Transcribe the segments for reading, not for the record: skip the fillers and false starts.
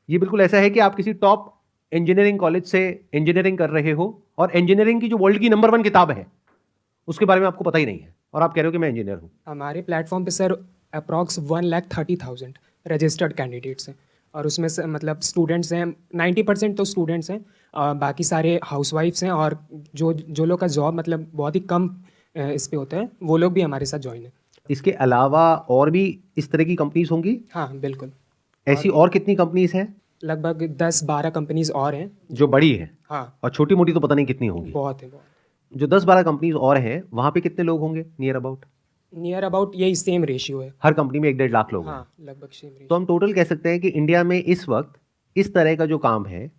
ये बिल्कुल ऐसा है कि आप किसी टॉप इंजीनियरिंग कॉलेज से इंजीनियरिंग कर रहे हो और इंजीनियरिंग की जो वर्ल्ड की नंबर 1 किताब है उसके बारे में आपको पता ही नहीं है और आप कह रहे हो कि मैं इंजीनियर हूं। हमारे प्लेटफॉर्म पे सर अप्रॉक्स 1,30,000 रजिस्टर्ड कैंडिडेट्स हैं, और उसमें से मतलब स्टूडेंट्स हैं 90% तो स्टूडेंट्स हैं, बाकी सारे हाउसवाइफ्स हैं, और जो जो लोग का जॉब मतलब बहुत ही कम इस पे होता है वो लोग भी हमारे साथ ज्वाइन है। इसके अलावा और भी इस तरह की कंपनीज होंगी? हाँ बिल्कुल। और ऐसी भी और कितनी कंपनीज हैं लगभग 10-12 कंपनीज और हैं जो जो। बड़ी है? हाँ और छोटी मोटी तो पता नहीं कितनी होंगी। बहुत है, बहुत। जो 10-12 कंपनीज और हैं वहां पे कितने लोग होंगे नियर अबाउट? नियर अबाउट यही सेम रेशियो है। हर कंपनी में 1-1.5 लाख लोग हैं। हाँ लगभग सेम तो रेशियो। हम टोटल कह सकते हैं कि इंडिया में इस वक्त इस तरह का जो काम है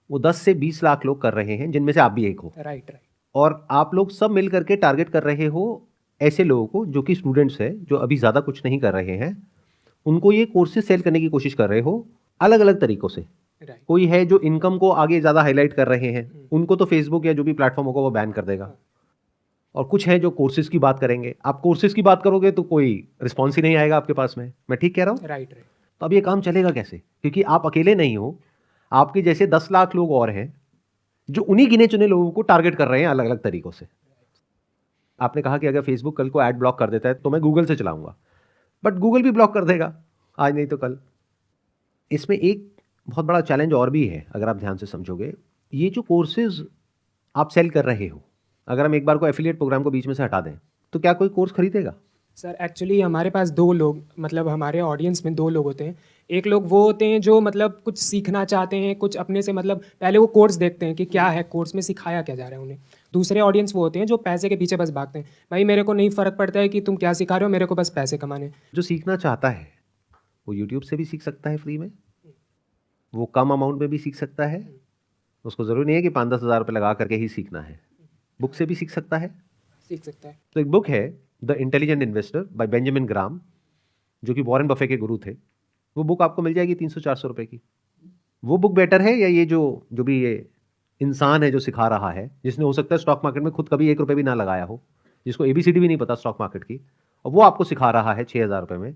वो 10 से 20 लाख लोग कर रहे हैं, जिनमें से आप भी एक हो। Right right. और आप लोग सब मिल करके टारगेट कर रहे हो ऐसे लोगों को जो कि स्टूडेंट्स हैं, जो अभी ज़्यादा कुछ नहीं कर रहे हैं। उनको ये कोर्सेज सेल करने की कोशिश कर रहे हो अलग अलग तरीकों से। राइट। कोई है जो इनकम को आगे ज़्यादा हाईलाइट कर रहे हैं, उनको तो फेसबुक या जो भी प्लेटफॉर्म होगा वो बैन कर देगा। हाँ। और कुछ है जो कोर्सेज की बात करेंगे। आप कोर्सेज की बात करोगे तो कोई रिस्पॉन्स ही नहीं आएगा आपके पास में। मैं ठीक कह रहा हूँ? Right right. तो अब ये काम चलेगा कैसे? क्योंकि आप अकेले नहीं हो, आपके जैसे 10 लाख लोग और हैं जो उन्हीं गिने चुने लोगों को टारगेट कर रहे हैं अलग अलग तरीकों से। आपने कहा कि अगर फेसबुक कल को ऐड ब्लॉक कर देता है तो मैं गूगल से चलाऊंगा, बट गूगल भी ब्लॉक कर देगा आज नहीं तो कल। इसमें एक बहुत बड़ा चैलेंज और भी है, अगर आप ध्यान से समझोगे। ये जो कोर्सेज आप सेल कर रहे हो, अगर हम एक बार को एफिलिएट प्रोग्राम को बीच में से हटा दें तो क्या कोई कोर्स खरीदेगा? सर एक्चुअली हमारे पास दो लोग, मतलब हमारे ऑडियंस में दो लोग होते हैं। एक लोग वो होते हैं जो मतलब कुछ सीखना चाहते हैं, कुछ अपने से मतलब पहले वो कोर्स देखते हैं कि क्या है, कोर्स में सिखाया क्या जा रहा है उन्हें। दूसरे ऑडियंस वो होते हैं जो पैसे के पीछे बस भागते हैं, भाई मेरे को नहीं फ़र्क पड़ता है कि तुम क्या सिखा रहे हो, मेरे को बस पैसे कमाने। जो सीखना चाहता है वो यूट्यूब से भी सीख सकता है फ्री में, वो कम अमाउंट में भी सीख सकता है। उसको ज़रूरी नहीं है कि 5-10 हज़ार रुपये लगा करके ही सीखना है, बुक से भी सीख सकता है। सीख सकता है। तो एक बुक है the intelligent investor by Benjamin Graham, जो कि वॉरेन बफे के गुरु थे। वो बुक आपको मिल जाएगी 300-400 रुपए की। वो बुक बेटर है या ये जो जो भी ये इंसान है जो सिखा रहा है, जिसने हो सकता है स्टॉक मार्केट में खुद कभी 1 रुपये भी ना लगाया हो, जिसको एबीसीडी भी नहीं पता स्टॉक मार्केट की, और वो आपको सिखा रहा है 6,000 रुपये में,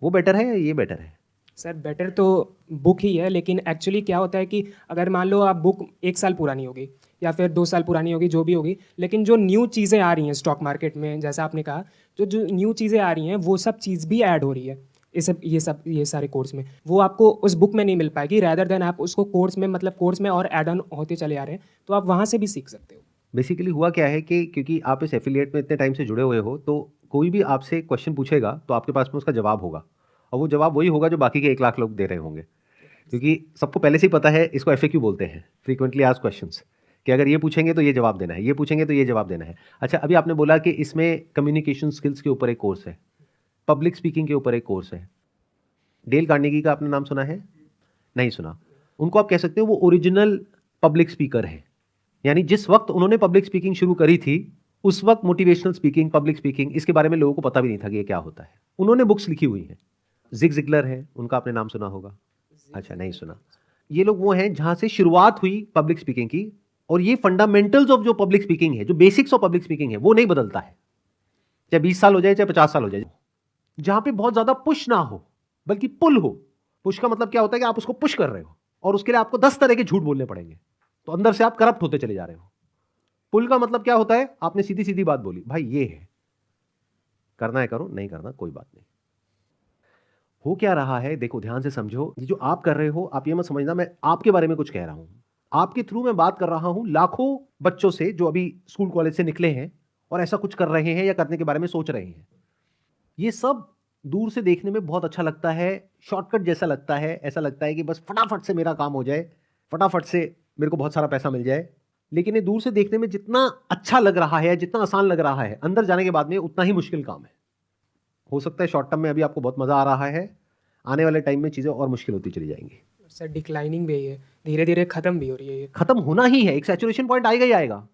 वो बेटर है या ये बेटर है? सर बेटर तो बुक ही है, लेकिन एक्चुअली क्या होता है कि अगर मान लो आप बुक 1 साल पुरानी होगी या फिर 2 साल पुरानी होगी, जो भी होगी, लेकिन जो न्यू चीज़ें आ रही हैं स्टॉक मार्केट में, जैसा आपने कहा, जो जो न्यू चीज़ें आ रही हैं वो सब चीज़ भी ऐड हो रही है ये सारे कोर्स में। वो आपको उस बुक में नहीं मिल पाएगी, रैदर देन आप उसको कोर्स में, मतलब कोर्स में और ऐड ऑन होते चले आ रहे हैं, तो आप वहाँ से भी सीख सकते हो। बेसिकली हुआ क्या है कि क्योंकि आप इस एफिलिएट में इतने टाइम से जुड़े हुए हो, तो कोई भी आपसे क्वेश्चन पूछेगा तो आपके पास में उसका जवाब होगा, और वो जवाब वही होगा जो बाकी के 1 लाख लोग दे रहे होंगे। क्योंकि सबको पहले से ही पता है, इसको एफएक्यू बोलते हैं, फ्रीक्वेंटली आस्क्ड क्वेश्चंस, कि अगर ये पूछेंगे तो ये जवाब देना है, ये पूछेंगे तो ये जवाब देना है। अच्छा, अभी आपने बोला कि इसमें कम्युनिकेशन स्किल्स के ऊपर एक कोर्स है, पब्लिक स्पीकिंग के ऊपर एक कोर्स है। डेल कार्नेगी का आपने नाम सुना है? नहीं सुना। उनको आप कह सकते हो वो ओरिजिनल पब्लिक स्पीकर है। यानी जिस वक्त उन्होंने पब्लिक स्पीकिंग शुरू करी थी, उस वक्त मोटिवेशनल स्पीकिंग, पब्लिक स्पीकिंग, इसके बारे में लोगों को पता भी नहीं था कि ये क्या होता है। उन्होंने बुक्स लिखी हुई हैं। जिग जिगलर है, उनका आपने नाम सुना होगा। अच्छा, नहीं सुना। ये लोग वो हैं जहां से शुरुआत हुई पब्लिक स्पीकिंग की, और ये फंडामेंटल्स ऑफ जो पब्लिक स्पीकिंग है, जो बेसिक्स ऑफ पब्लिक स्पीकिंग है, वो नहीं बदलता है, चाहे 20 साल हो जाए चाहे 50 साल हो जाए। जहां पे बहुत ज्यादा पुश ना हो बल्कि पुल हो। पुश का मतलब क्या होता है कि आप उसको पुश कर रहे हो और उसके लिए आपको 10 तरह के झूठ बोलने पड़ेंगे, तो अंदर से आप करप्ट होते चले जा रहे हो। पुल का मतलब क्या होता है? आपने सीधी सीधी बात बोली, भाई ये है, करना है करो, नहीं करना कोई बात नहीं। हो क्या रहा है देखो, ध्यान से समझो। ये जो आप कर रहे हो, आप ये मत समझना मैं आपके बारे में कुछ कह रहा हूं। आपके थ्रू मैं बात कर रहा हूं लाखों बच्चों से जो अभी स्कूल कॉलेज से निकले हैं और ऐसा कुछ कर रहे हैं या करने के बारे में सोच रहे हैं। ये सब दूर से देखने में बहुत अच्छा लगता है, शॉर्टकट जैसा लगता है, ऐसा लगता है कि बस फटाफट से मेरा काम हो जाए, फटाफट से मेरे को बहुत सारा पैसा मिल जाए। लेकिन ये दूर से देखने में जितना अच्छा लग रहा है, जितना आसान लग रहा है, अंदर जाने के बाद में उतना ही मुश्किल काम है। हो सकता है शॉर्ट टर्म में अभी आपको बहुत मजा आ रहा है, आने वाले टाइम में चीजें और मुश्किल होती चली जाएंगी। सर डिक्लाइनिंग भी है, धीरे धीरे खत्म भी हो रही है ये। खत्म होना ही है, एक सैचुरेशन पॉइंट आएगा ही आएगा।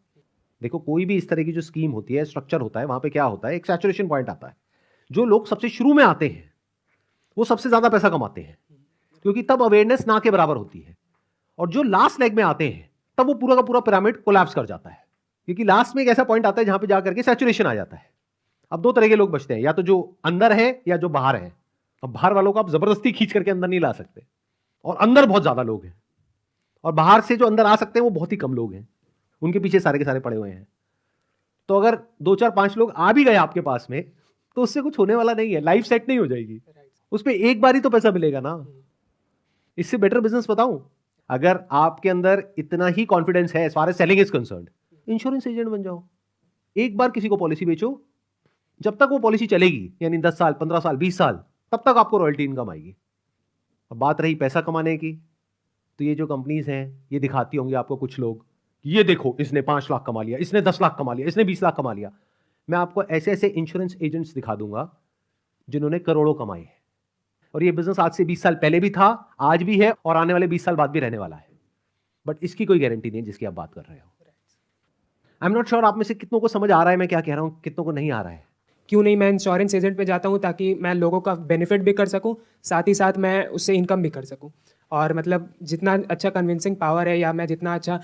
देखो, कोई भी इस तरह की जो स्कीम होती है, स्ट्रक्चर होता है, वहां पे क्या होता है, एक सैचुरेशन पॉइंट आता है। जो लोग सबसे शुरू में आते हैं वो सबसे ज्यादा पैसा कमाते हैं, क्योंकि तब अवेयरनेस ना के बराबर होती है। और जो लास्ट लेग में आते हैं तब वो पूरा का पूरा पिरामिड कोलैप्स कर जाता है, क्योंकि लास्ट में एक ऐसा पॉइंट आता है जहां पे जाकर के सैचुरेशन आ जाता है। अब दो तरह के लोग बचते हैं, या तो जो अंदर है या जो बाहर है। अब बाहर वालों को आप जबरदस्ती खींच करके अंदर नहीं ला सकते, और अंदर बहुत ज्यादा लोग हैं, और बाहर से जो अंदर आ सकते हैं वो बहुत ही कम लोग हैं, उनके पीछे सारे के सारे पड़े हुए हैं। तो अगर 2 4 5 लोग आ भी गए आपके पास में तो उससे कुछ होने वाला नहीं है, लाइफ सेट नहीं हो जाएगी, उस पर एक बार ही तो पैसा मिलेगा ना। इससे बेटर बिजनेस बताऊं, अगर आपके अंदर इतना ही कॉन्फिडेंस है as far as selling is concerned, insurance agent बन जाओ। एक बार किसी को पॉलिसी बेचो, जब तक वो पॉलिसी चलेगी, यानी 10 साल 15 साल 20 साल, तब तक आपको रॉयल्टी इनकम आएगी। अब बात रही पैसा कमाने की, तो ये जो कंपनीज हैं ये दिखाती होंगी आपको कुछ लोग, ये देखो इसने 5 लाख कमा लिया, इसने 10 लाख कमा लिया, इसने 20 लाख कमा लिया। मैं आपको ऐसे ऐसे इंश्योरेंस एजेंट्स दिखा दूंगा जिन्होंने करोड़ों कमाए हैं, और ये बिजनेस आज से 20 साल पहले भी था, आज भी है, और आने वाले 20 साल बाद भी रहने वाला है। बट इसकी कोई गारंटी नहीं है जिसकी आप बात कर रहे हो। आई एम नॉट श्योर आप में से कितनों को समझ आ रहा है मैं क्या कह रहा हूं, कितनों को नहीं आ रहा है। क्यों नहीं, मैं इंश्योरेंस एजेंट पे जाता हूँ ताकि मैं लोगों का बेनिफिट भी कर सकूँ, साथ ही साथ मैं उससे इनकम भी कर सकूँ। और मतलब जितना अच्छा कन्विंसिंग पावर है या मैं जितना अच्छा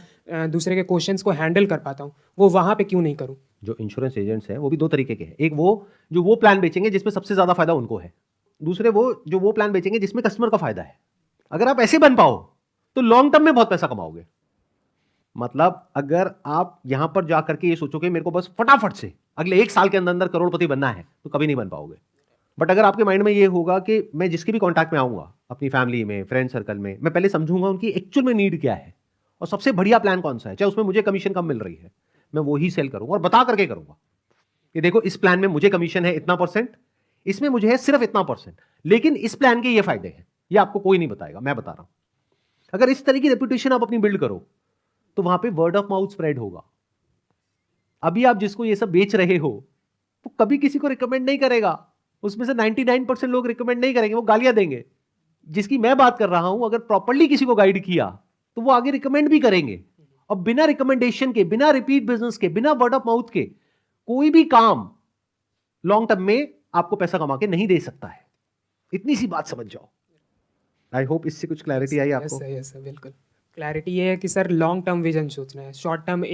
दूसरे के क्वेश्चंस को हैंडल कर पाता हूँ, वो वहाँ पे क्यों नहीं करूँ। जो इंश्योरेंस एजेंट्स हैं वो भी 2 तरीके के हैं, एक वो जो वो प्लान बेचेंगे जिसमें सबसे ज्यादा फायदा उनको है, दूसरे वो जो वो प्लान बेचेंगे जिसमें कस्टमर का फायदा है। अगर आप ऐसे बन पाओ तो लॉन्ग टर्म में बहुत पैसा कमाओगे। मतलब अगर आप यहां पर जाकर के ये सोचोगे मेरे को बस फटाफट से अगले 1 साल के अंदर अंदर करोड़पति बनना है, तो कभी नहीं बन पाओगे। बट अगर आपके माइंड में ये होगा कि मैं जिसके भी कॉन्टैक्ट में आऊंगा, अपनी फैमिली में, फ्रेंड सर्कल में, मैं पहले समझूंगा उनकी एक्चुअल में नीड क्या है और सबसे बढ़िया प्लान कौन सा है, चाहे उसमें मुझे कमीशन कम मिल रही है, मैं वो ही सेल करूंगा और बता करके करूंगा कि देखो इस प्लान में मुझे कमीशन है इतना %, इसमें मुझे है सिर्फ इतना %, लेकिन इस प्लान के ये फायदे हैं, ये आपको कोई नहीं बताएगा, मैं बता रहा हूं। अगर इस तरह की रेपुटेशन आप अपनी बिल्ड करो तो वहां पे वर्ड ऑफ माउथ स्प्रेड होगा। अभी आप जिसको ये सब बेच रहे हो वो कभी किसी को रिकमेंड नहीं करेगा, उसमें से 99% लोग रिकमेंड नहीं करेंगे, वो गालियां देंगे। जिसकी मैं बात कर रहा हूं, अगर प्रॉपर्ली किसी को गाइड किया तो वो आगे रिकमेंड भी करेंगे। और बिना रिकमेंडेशन के, बिना रिपीट बिजनेस के, बिना वर्ड ऑफ माउथ के कोई भी काम लॉन्ग टर्म में आपको पैसा कमा के नहीं दे सकता है। इतनी सी बात समझ जाओ। आई होप इससे कुछ क्लैरिटी आई आपको। यस सर, बिल्कुल क्लैरिटी ये है कि सर लॉन्ग टर्म विजन सोचना है, शॉर्ट टर्म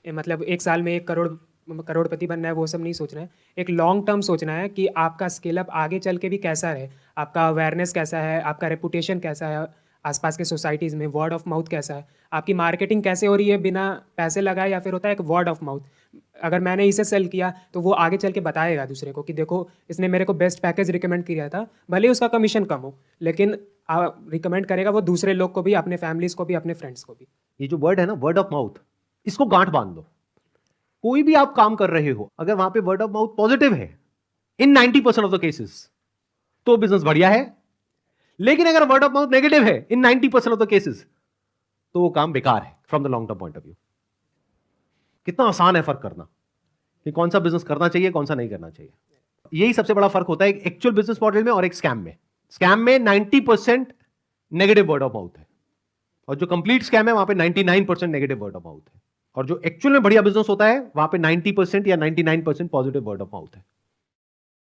मतलब 1 साल में 1 करोड़पति बनना है वो सब नहीं सोचना है। एक लॉन्ग टर्म सोचना है कि आपका स्केल अप आगे चल के भी कैसा है, आपका अवेयरनेस कैसा है, आपका रेपुटेशन कैसा है आसपास के सोसाइटीज़ में, वर्ड ऑफ माउथ कैसा है, आपकी मार्केटिंग कैसे हो रही है बिना पैसे लगाए, या फिर होता है एक वर्ड ऑफ माउथ, अगर मैंने इसे सेल किया तो वो आगे चल के बताएगा दूसरे को कि देखो इसने मेरे को बेस्ट पैकेज रिकमेंड किया था, भले ही उसका कमीशन कम हो, लेकिन रिकमेंड करेगा वो दूसरे लोग को भी, अपने फैमिलीज को भी, अपने फ्रेंड्स को भी। ये जो वर्ड है ना, वर्ड ऑफ माउथ, इसको गांठ बांध दो। कोई भी आप काम कर रहे हो, अगर वहां पे वर्ड ऑफ माउथ पॉजिटिव है इन 90% ऑफ द केसेस, तो बिजनेस बढ़िया है। लेकिन अगर वर्ड ऑफ माउथ नेगेटिव है इन 90% ऑफ द केसेस, तो वो काम बेकार है from the long term point of view. कितना आसान है फर्क करना कि कौन सा बिजनेस करना चाहिए, कौन सा नहीं करना चाहिए। यही सबसे बड़ा फर्क होता है एक एक्चुअल बिजनेस मॉडल में और एक स्कैम में। स्कैम में 90% नेगेटिव वर्ड ऑफ माउथ है, और जो कंप्लीट स्कैम है वहां पे 99% नेगेटिव वर्ड ऑफ माउथ है। और जो एक्चुअल में बढ़िया बिजनेस होता है वहां पे 90% या 99% पॉजिटिव वर्ड ऑफ माउथ है।